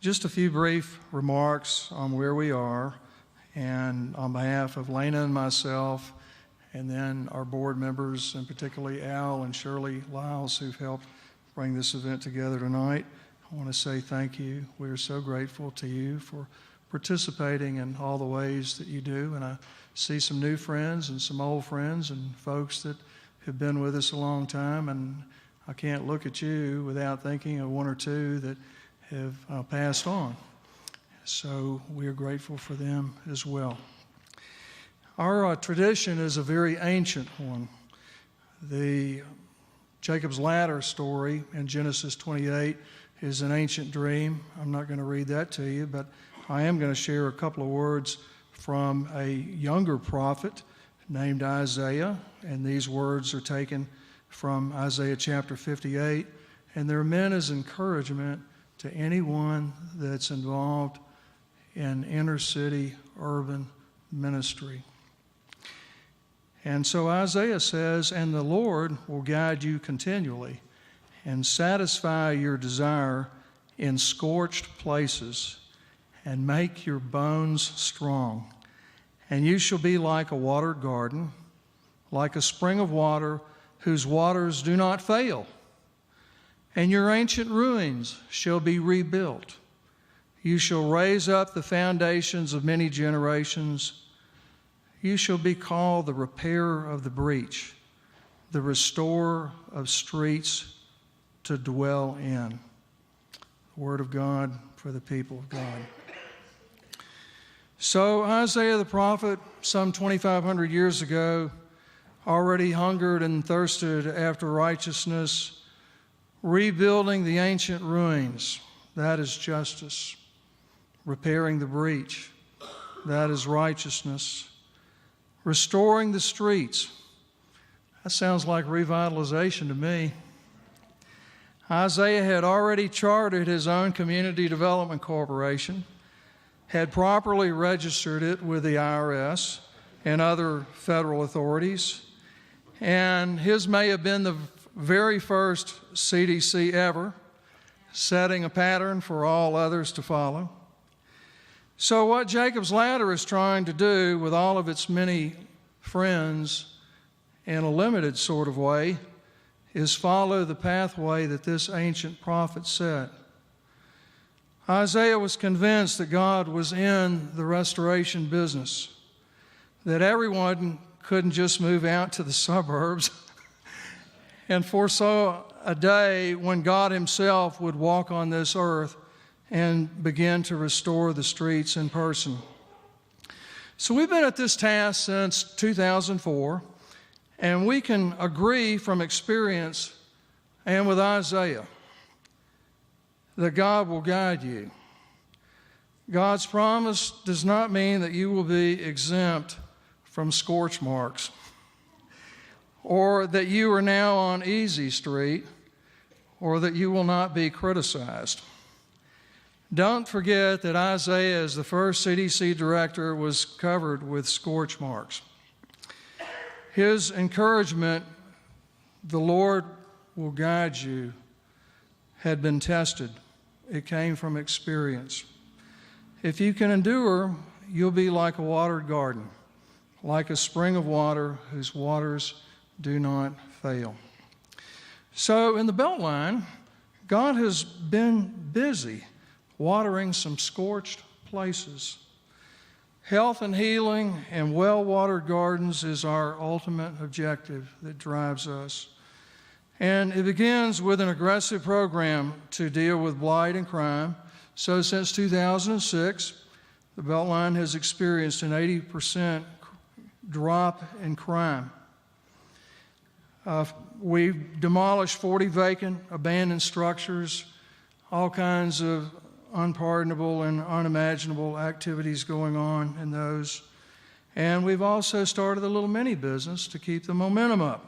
Just a few brief remarks on where we are, and on behalf of Lena and myself, and then our board members, and particularly Al and Shirley Lyles, who've helped bring this event together tonight. I want to say thank you. We are so grateful to you for participating in all the ways that you do, and I see some new friends and some old friends and folks that have been with us a long time, and I can't look at you without thinking of one or two that have passed on. So we are grateful for them as well. Our tradition is a very ancient one. The Jacob's Ladder story in Genesis 28 is an ancient dream. I'm not going to read that to you, but I am going to share a couple of words from a younger prophet named Isaiah, and these words are taken from Isaiah chapter 58, and they're meant as encouragement to anyone that's involved in inner city urban ministry. And so Isaiah says, "And the Lord will guide you continually and satisfy your desire in scorched places and make your bones strong. And you shall be like a watered garden, like a spring of water whose waters do not fail. And your ancient ruins shall be rebuilt. You shall raise up the foundations of many generations. You shall be called the repairer of the breach, the restorer of streets to dwell in." The word of God for the people of God. So Isaiah the prophet, some 2,500 years ago, already hungered and thirsted after righteousness, rebuilding the ancient ruins, that is justice. Repairing the breach, that is righteousness. Restoring the streets, that sounds like revitalization to me. Isaiah had already chartered his own community development corporation, had properly registered it with the IRS and other federal authorities, and his may have been the very first CDC ever, setting a pattern for all others to follow. So what Jacob's Ladder is trying to do with all of its many friends in a limited sort of way is follow the pathway that this ancient prophet set. Isaiah was convinced that God was in the restoration business, that everyone couldn't just move out to the suburbs, and foresaw a day when God himself would walk on this earth and begin to restore the streets in person. So we've been at this task since 2004, and we can agree from experience and with Isaiah that God will guide you. God's promise does not mean that you will be exempt from scorch marks, or that you are now on easy street, or that you will not be criticized. Don't forget that Isaiah, as the first CDC director, was covered with scorch marks. His encouragement, "The Lord will guide you," had been tested. It came from experience. If you can endure, you'll be like a watered garden, like a spring of water whose waters do not fail. So in the Beltline, God has been busy watering some scorched places. Health and healing and well-watered gardens is our ultimate objective that drives us. And it begins with an aggressive program to deal with blight and crime. So since 2006, the Beltline has experienced an 80% drop in crime. We've demolished 40 vacant, abandoned structures, all kinds of unpardonable and unimaginable activities going on in those. And we've also started a little mini business to keep the momentum up.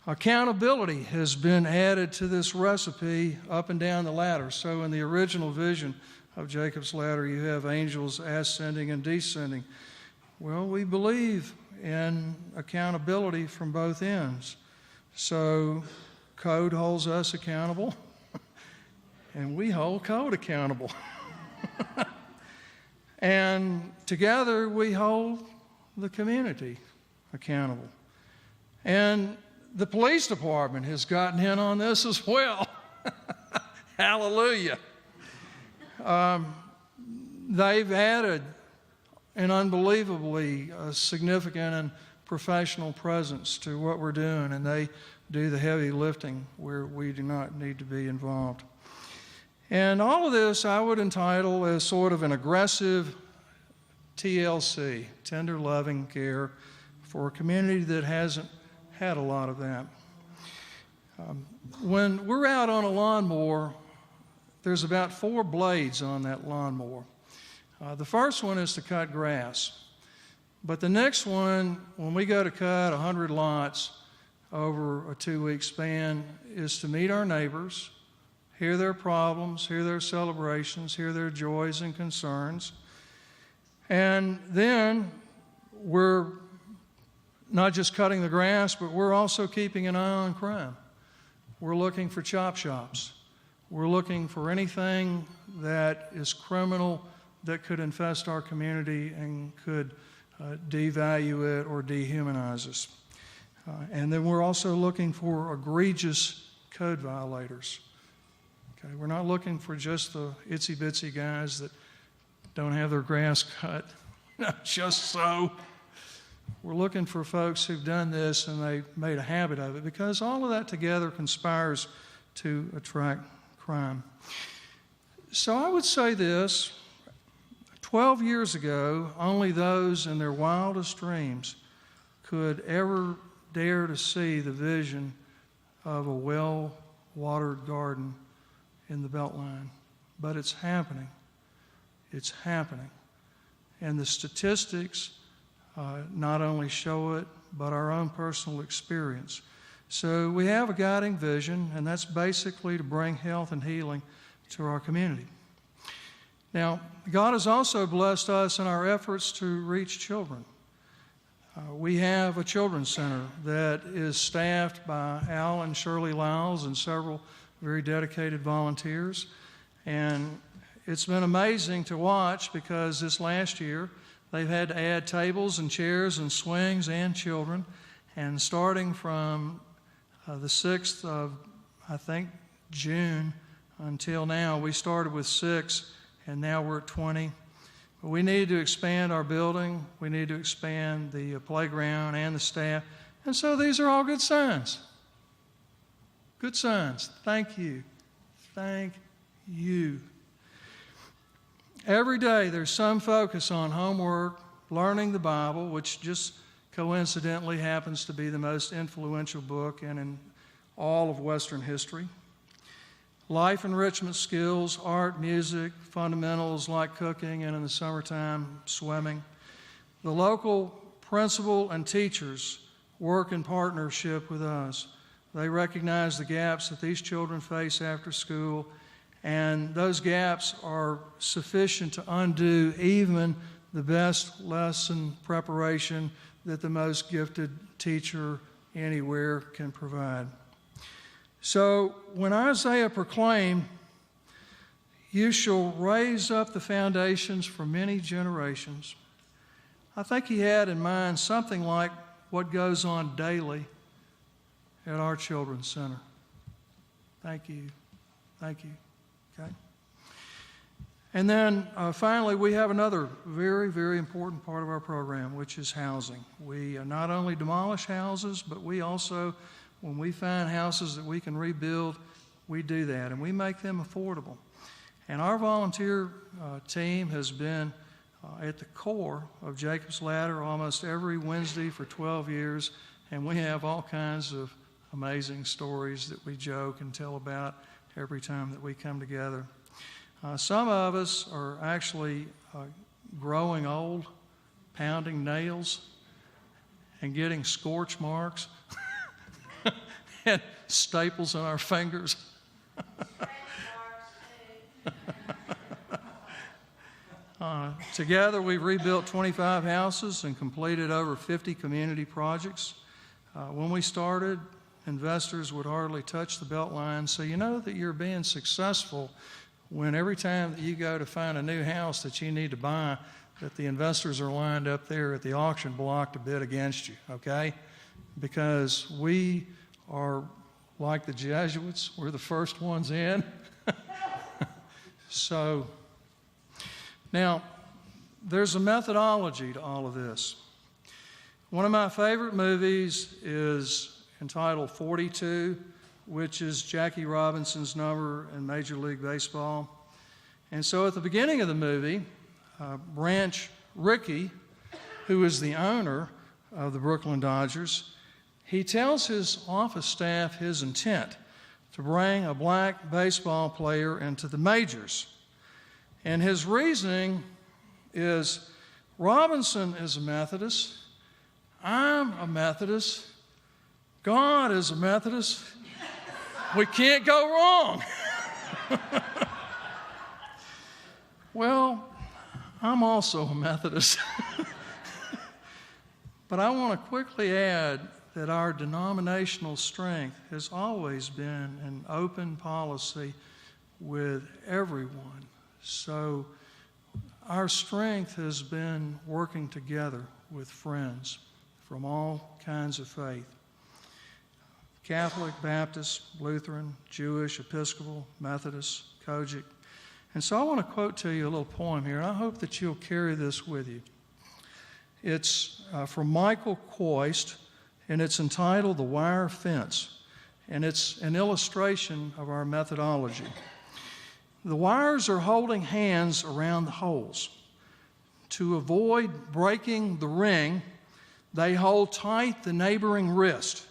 Accountability has been added to this recipe up and down the ladder. So in the original vision of Jacob's Ladder, you have angels ascending and descending. Well, we believe in accountability from both ends. So code holds us accountable, and we hold code accountable. And together we hold the community accountable. And the police department has gotten in on this as well. Hallelujah. They've added an unbelievably significant and professional presence to what we're doing, and they do the heavy lifting where we do not need to be involved. And all of this I would entitle as sort of an aggressive TLC, tender loving care, for a community that hasn't had a lot of that. When we're out on a lawnmower, there's about 4 blades on that lawnmower. The first one is to cut grass. But the next one, when we go to cut 100 lots over a 2-week span, is to meet our neighbors, hear their problems, hear their celebrations, hear their joys and concerns. And then we're not just cutting the grass, but we're also keeping an eye on crime. We're looking for chop shops. We're looking for anything that is criminal that could infest our community and could devalue it or dehumanize us. And then we're also looking for egregious code violators. Okay, we're not looking for just the itsy-bitsy guys that don't have their grass cut, just so. We're looking for folks who've done this and they've made a habit of it, because all of that together conspires to attract crime. So I would say this: 12 years ago, only those in their wildest dreams could ever dare to see the vision of a well-watered garden in the Beltline. But it's happening. It's happening. And the statistics not only show it, but our own personal experience. So we have a guiding vision, and that's basically to bring health and healing to our community. Now, God has also blessed us in our efforts to reach children. We have a children's center that is staffed by Al and Shirley Lyles and several very dedicated volunteers. And it's been amazing to watch, because this last year they've had to add tables and chairs and swings and children. And starting from the 6th of, I think, June until now, we started with 6, and now we're at 20. But we need to expand our building. We need to expand the playground and the staff. And so these are all good signs. Good signs. Thank you. Thank you. Every day there's some focus on homework, learning the Bible, which just coincidentally happens to be the most influential book in all of Western history. Life enrichment skills, art, music, fundamentals like cooking, and in the summertime, swimming. The local principal and teachers work in partnership with us. They recognize the gaps that these children face after school, and those gaps are sufficient to undo even the best lesson preparation that the most gifted teacher anywhere can provide. So when Isaiah proclaimed, "You shall raise up the foundations for many generations," I think he had in mind something like what goes on daily at our Children's Center. Thank you. Thank you. Okay. And then finally, we have another very, very important part of our program, which is housing. We not only demolish houses, but we also, when we find houses that we can rebuild, we do that, and we make them affordable. And our volunteer team has been at the core of Jacob's Ladder almost every Wednesday for 12 years, and we have all kinds of amazing stories that we joke and tell about every time that we come together. Some of us are actually growing old, pounding nails, and getting scorch marks and staples in our fingers. Together, we've rebuilt 25 houses and completed over 50 community projects. When we started, investors would hardly touch the Beltline. So you know that you're being successful when every time that you go to find a new house that you need to buy, that the investors are lined up there at the auction block to bid against you, okay? Because we are like the Jesuits. We're the first ones in. So now, there's a methodology to all of this. One of my favorite movies is entitled 42, which is Jackie Robinson's number in Major League Baseball. And so at the beginning of the movie, Branch Rickey, who is the owner of the Brooklyn Dodgers, he tells his office staff his intent to bring a black baseball player into the majors. And his reasoning is, Robinson is a Methodist, I'm a Methodist, God is a Methodist, we can't go wrong. Well, I'm also a Methodist. But I want to quickly add that our denominational strength has always been an open policy with everyone. So our strength has been working together with friends from all kinds of faith. Catholic, Baptist, Lutheran, Jewish, Episcopal, Methodist, Kojic. And so I want to quote to you a little poem here, and I hope that you'll carry this with you. It's from Michael Koist, and it's entitled The Wire Fence, and it's an illustration of our methodology. The wires are holding hands around the holes. To avoid breaking the ring, they hold tight the neighboring wrist,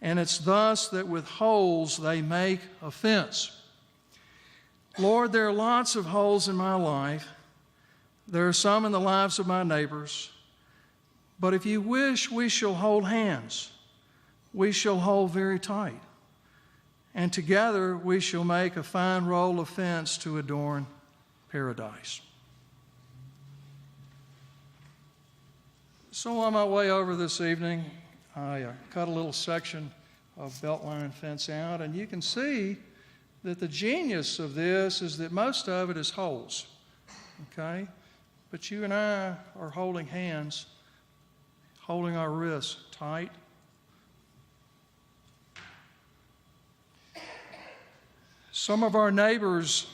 and it's thus that with holes they make a fence. Lord, there are lots of holes in my life. There are some in the lives of my neighbors. But if you wish, we shall hold hands. We shall hold very tight. And together we shall make a fine roll of fence to adorn paradise. So on my way over this evening, I cut a little section of Beltline fence out, and you can see that the genius of this is that most of it is holes, okay? But you and I are holding hands, holding our wrists tight. Some of our neighbors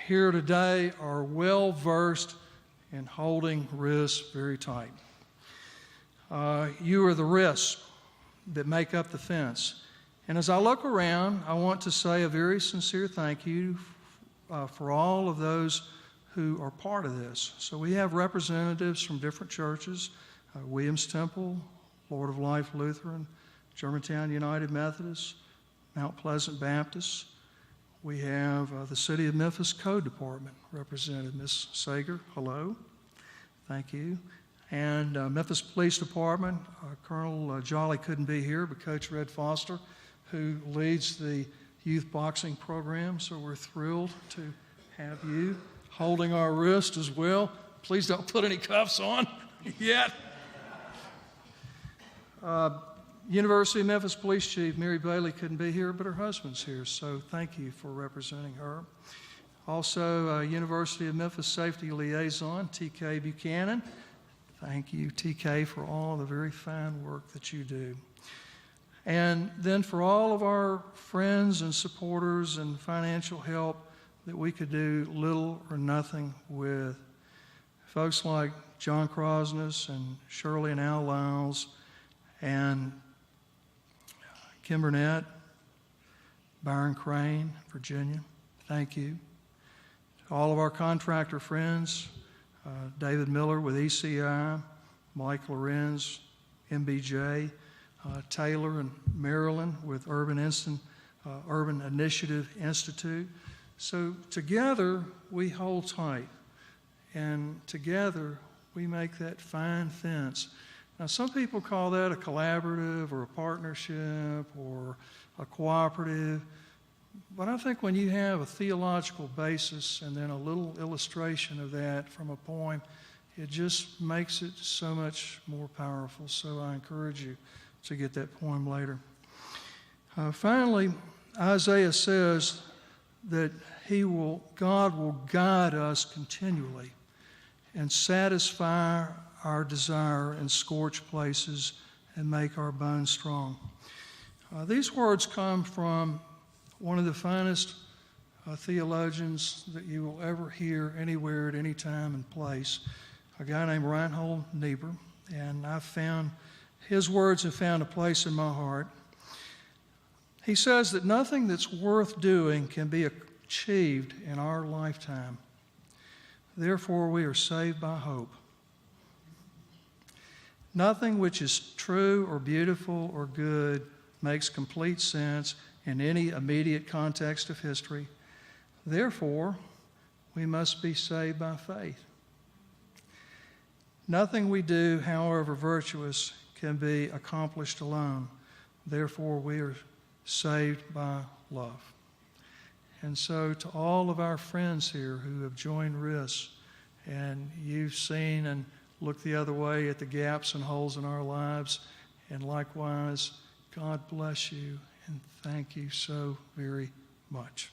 here today are well versed in holding wrists very tight. You are the wrists that make up the fence. And as I look around, I want to say a very sincere thank you for all of those who are part of this. So we have representatives from different churches, Williams Temple, Lord of Life Lutheran, Germantown United Methodist, Mount Pleasant Baptist. We have the City of Memphis Code Department represented, Ms. Sager, hello, thank you. And Memphis Police Department, Colonel Jolly couldn't be here, but Coach Red Foster, who leads the youth boxing program, so we're thrilled to have you holding our wrist as well. Please don't put any cuffs on yet. University of Memphis Police Chief Mary Bailey couldn't be here, but her husband's here, so thank you for representing her. Also, University of Memphis Safety Liaison, T.K. Buchanan. Thank you, TK, for all the very fine work that you do. And then for all of our friends and supporters and financial help that we could do little or nothing with. Folks like John Crosness and Shirley and Al Lyles and Kim Burnett, Byron Crane, Virginia, thank you. To all of our contractor friends, David Miller with ECI, Mike Lorenz, MBJ, Taylor and Maryland with Urban Initiative Institute. So together we hold tight, and together we make that fine fence. Now some people call that a collaborative or a partnership or a cooperative. But I think when you have a theological basis and then a little illustration of that from a poem, it just makes it so much more powerful. So I encourage you to get that poem later. Finally, Isaiah says that God will guide us continually and satisfy our desire in scorched places and make our bones strong. These words come from one of the finest theologians that you will ever hear anywhere at any time and place, a guy named Reinhold Niebuhr, and his words have found a place in my heart. He says that nothing that's worth doing can be achieved in our lifetime. Therefore, we are saved by hope. Nothing which is true or beautiful or good makes complete sense in any immediate context of history. Therefore, we must be saved by faith. Nothing we do, however virtuous, can be accomplished alone. Therefore, we are saved by love. And so to all of our friends here who have joined RIS, and you've seen and looked the other way at the gaps and holes in our lives, and likewise, God bless you and thank you so very much.